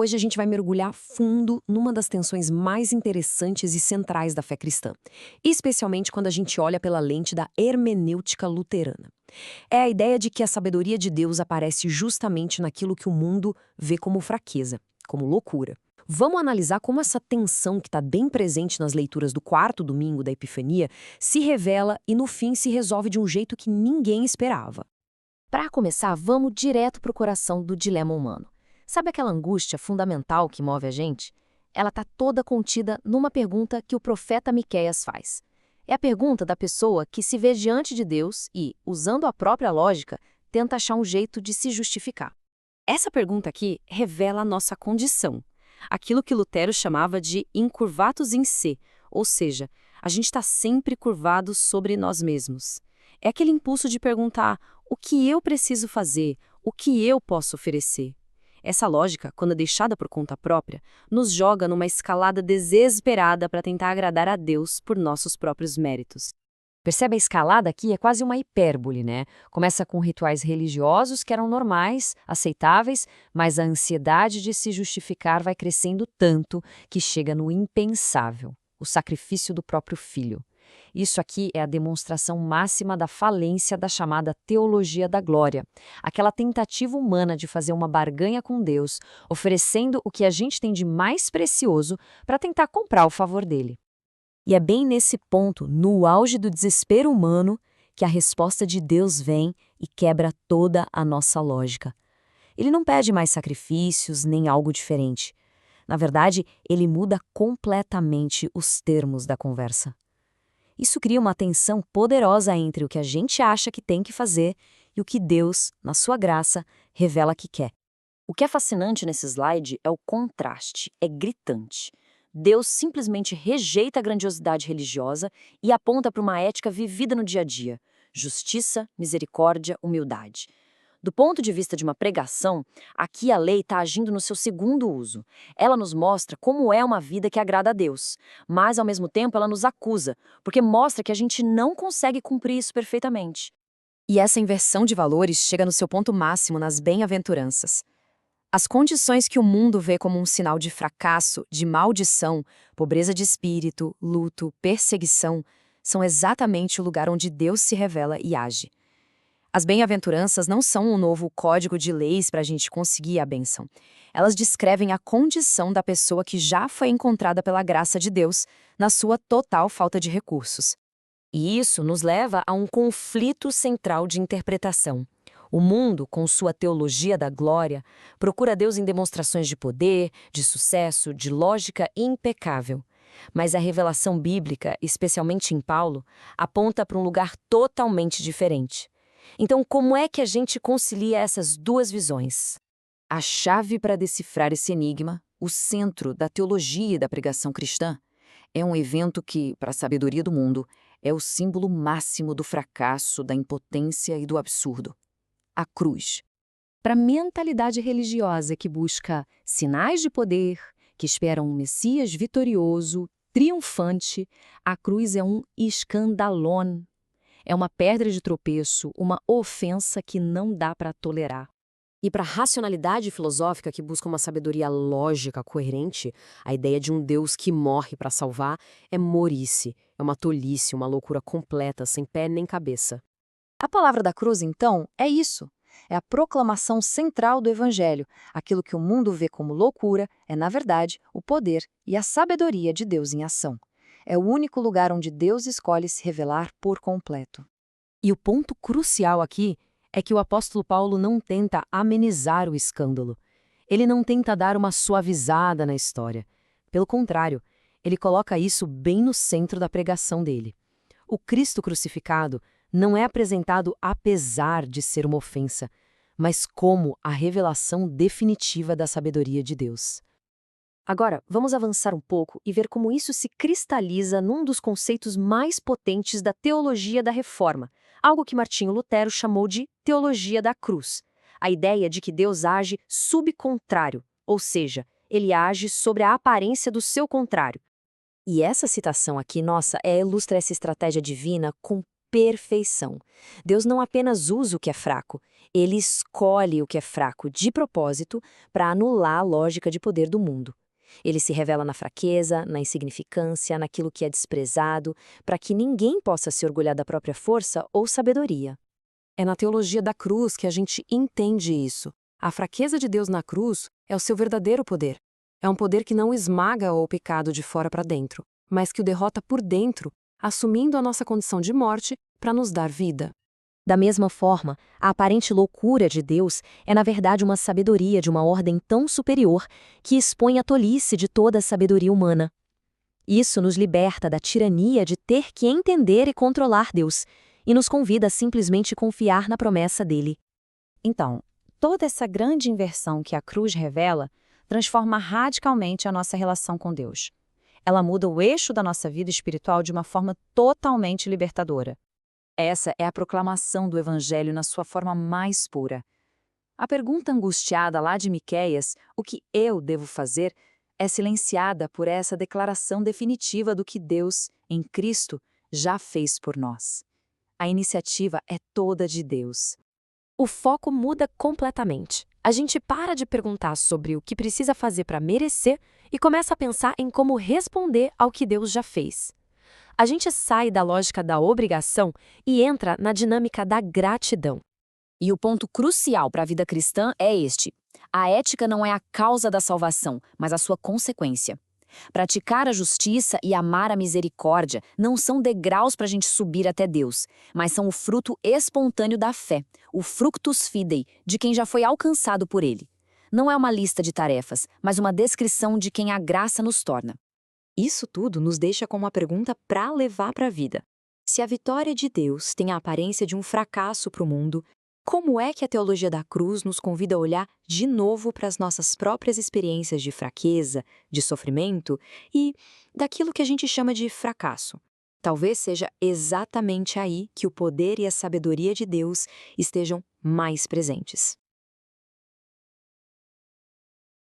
Hoje a gente vai mergulhar fundo numa das tensões mais interessantes e centrais da fé cristã, especialmente quando a gente olha pela lente da hermenêutica luterana. É a ideia de que a sabedoria de Deus aparece justamente naquilo que o mundo vê como fraqueza, como loucura. Vamos analisar como essa tensão que está bem presente nas leituras do quarto domingo da Epifania se revela e no fim se resolve de um jeito que ninguém esperava. Para começar, vamos direto para o coração do dilema humano. Sabe aquela angústia fundamental que move a gente? Ela está toda contida numa pergunta que o profeta Miqueias faz. É a pergunta da pessoa que se vê diante de Deus e, usando a própria lógica, tenta achar um jeito de se justificar. Essa pergunta aqui revela a nossa condição, aquilo que Lutero chamava de incurvatus in se, ou seja, a gente está sempre curvado sobre nós mesmos. É aquele impulso de perguntar o que eu preciso fazer, o que eu posso oferecer. Essa lógica, quando deixada por conta própria, nos joga numa escalada desesperada para tentar agradar a Deus por nossos próprios méritos. Percebe a escalada aqui? É quase uma hipérbole, né? Começa com rituais religiosos que eram normais, aceitáveis, mas a ansiedade de se justificar vai crescendo tanto que chega no impensável, o sacrifício do próprio filho. Isso aqui é a demonstração máxima da falência da chamada teologia da glória, aquela tentativa humana de fazer uma barganha com Deus, oferecendo o que a gente tem de mais precioso para tentar comprar o favor dele. E é bem nesse ponto, no auge do desespero humano, que a resposta de Deus vem e quebra toda a nossa lógica. Ele não pede mais sacrifícios nem algo diferente. Na verdade, ele muda completamente os termos da conversa. Isso cria uma tensão poderosa entre o que a gente acha que tem que fazer e o que Deus, na sua graça, revela que quer. O que é fascinante nesse slide é o contraste, é gritante. Deus simplesmente rejeita a grandiosidade religiosa e aponta para uma ética vivida no dia a dia: justiça, misericórdia, humildade. Do ponto de vista de uma pregação, aqui a lei está agindo no seu segundo uso. Ela nos mostra como é uma vida que agrada a Deus, mas ao mesmo tempo ela nos acusa, porque mostra que a gente não consegue cumprir isso perfeitamente. E essa inversão de valores chega no seu ponto máximo nas bem-aventuranças. As condições que o mundo vê como um sinal de fracasso, de maldição, pobreza de espírito, luto, perseguição, são exatamente o lugar onde Deus se revela e age. As bem-aventuranças não são um novo código de leis para a gente conseguir a bênção. Elas descrevem a condição da pessoa que já foi encontrada pela graça de Deus, na sua total falta de recursos. E isso nos leva a um conflito central de interpretação. O mundo, com sua teologia da glória, procura Deus em demonstrações de poder, de sucesso, de lógica impecável. Mas a revelação bíblica, especialmente em Paulo, aponta para um lugar totalmente diferente. Então, como é que a gente concilia essas duas visões? A chave para decifrar esse enigma, o centro da teologia e da pregação cristã, é um evento que, para a sabedoria do mundo, é o símbolo máximo do fracasso, da impotência e do absurdo: a cruz. Para a mentalidade religiosa que busca sinais de poder, que espera um Messias vitorioso, triunfante, a cruz é um escandalon. É uma pedra de tropeço, uma ofensa que não dá para tolerar. E para a racionalidade filosófica que busca uma sabedoria lógica, coerente, a ideia de um Deus que morre para salvar é morice, é uma tolice, uma loucura completa, sem pé nem cabeça. A palavra da cruz, então, é isso. É a proclamação central do Evangelho. Aquilo que o mundo vê como loucura é, na verdade, o poder e a sabedoria de Deus em ação. É o único lugar onde Deus escolhe se revelar por completo. E o ponto crucial aqui é que o apóstolo Paulo não tenta amenizar o escândalo. Ele não tenta dar uma suavizada na história. Pelo contrário, ele coloca isso bem no centro da pregação dele. O Cristo crucificado não é apresentado apesar de ser uma ofensa, mas como a revelação definitiva da sabedoria de Deus. Agora, vamos avançar um pouco e ver como isso se cristaliza num dos conceitos mais potentes da teologia da Reforma, algo que Martinho Lutero chamou de teologia da cruz. A ideia de que Deus age subcontrário, ou seja, ele age sobre a aparência do seu contrário. E essa citação aqui, nossa, ilustra essa estratégia divina com perfeição. Deus não apenas usa o que é fraco, Ele escolhe o que é fraco de propósito para anular a lógica de poder do mundo. Ele se revela na fraqueza, na insignificância, naquilo que é desprezado, para que ninguém possa se orgulhar da própria força ou sabedoria. É na teologia da cruz que a gente entende isso. A fraqueza de Deus na cruz é o seu verdadeiro poder. É um poder que não esmaga o pecado de fora para dentro, mas que o derrota por dentro, assumindo a nossa condição de morte para nos dar vida. Da mesma forma, a aparente loucura de Deus é na verdade uma sabedoria de uma ordem tão superior que expõe a tolice de toda a sabedoria humana. Isso nos liberta da tirania de ter que entender e controlar Deus, e nos convida a simplesmente confiar na promessa dele. Então, toda essa grande inversão que a cruz revela transforma radicalmente a nossa relação com Deus. Ela muda o eixo da nossa vida espiritual de uma forma totalmente libertadora. Essa é a proclamação do Evangelho na sua forma mais pura. A pergunta angustiada lá de Miqueias, o que eu devo fazer, é silenciada por essa declaração definitiva do que Deus, em Cristo, já fez por nós. A iniciativa é toda de Deus. O foco muda completamente. A gente para de perguntar sobre o que precisa fazer para merecer e começa a pensar em como responder ao que Deus já fez. A gente sai da lógica da obrigação e entra na dinâmica da gratidão. E o ponto crucial para a vida cristã é este: a ética não é a causa da salvação, mas a sua consequência. Praticar a justiça e amar a misericórdia não são degraus para a gente subir até Deus, mas são o fruto espontâneo da fé, o fructus fidei, de quem já foi alcançado por Ele. Não é uma lista de tarefas, mas uma descrição de quem a graça nos torna. Isso tudo nos deixa com uma pergunta para levar para a vida. Se a vitória de Deus tem a aparência de um fracasso para o mundo, como é que a teologia da cruz nos convida a olhar de novo para as nossas próprias experiências de fraqueza, de sofrimento e daquilo que a gente chama de fracasso? Talvez seja exatamente aí que o poder e a sabedoria de Deus estejam mais presentes.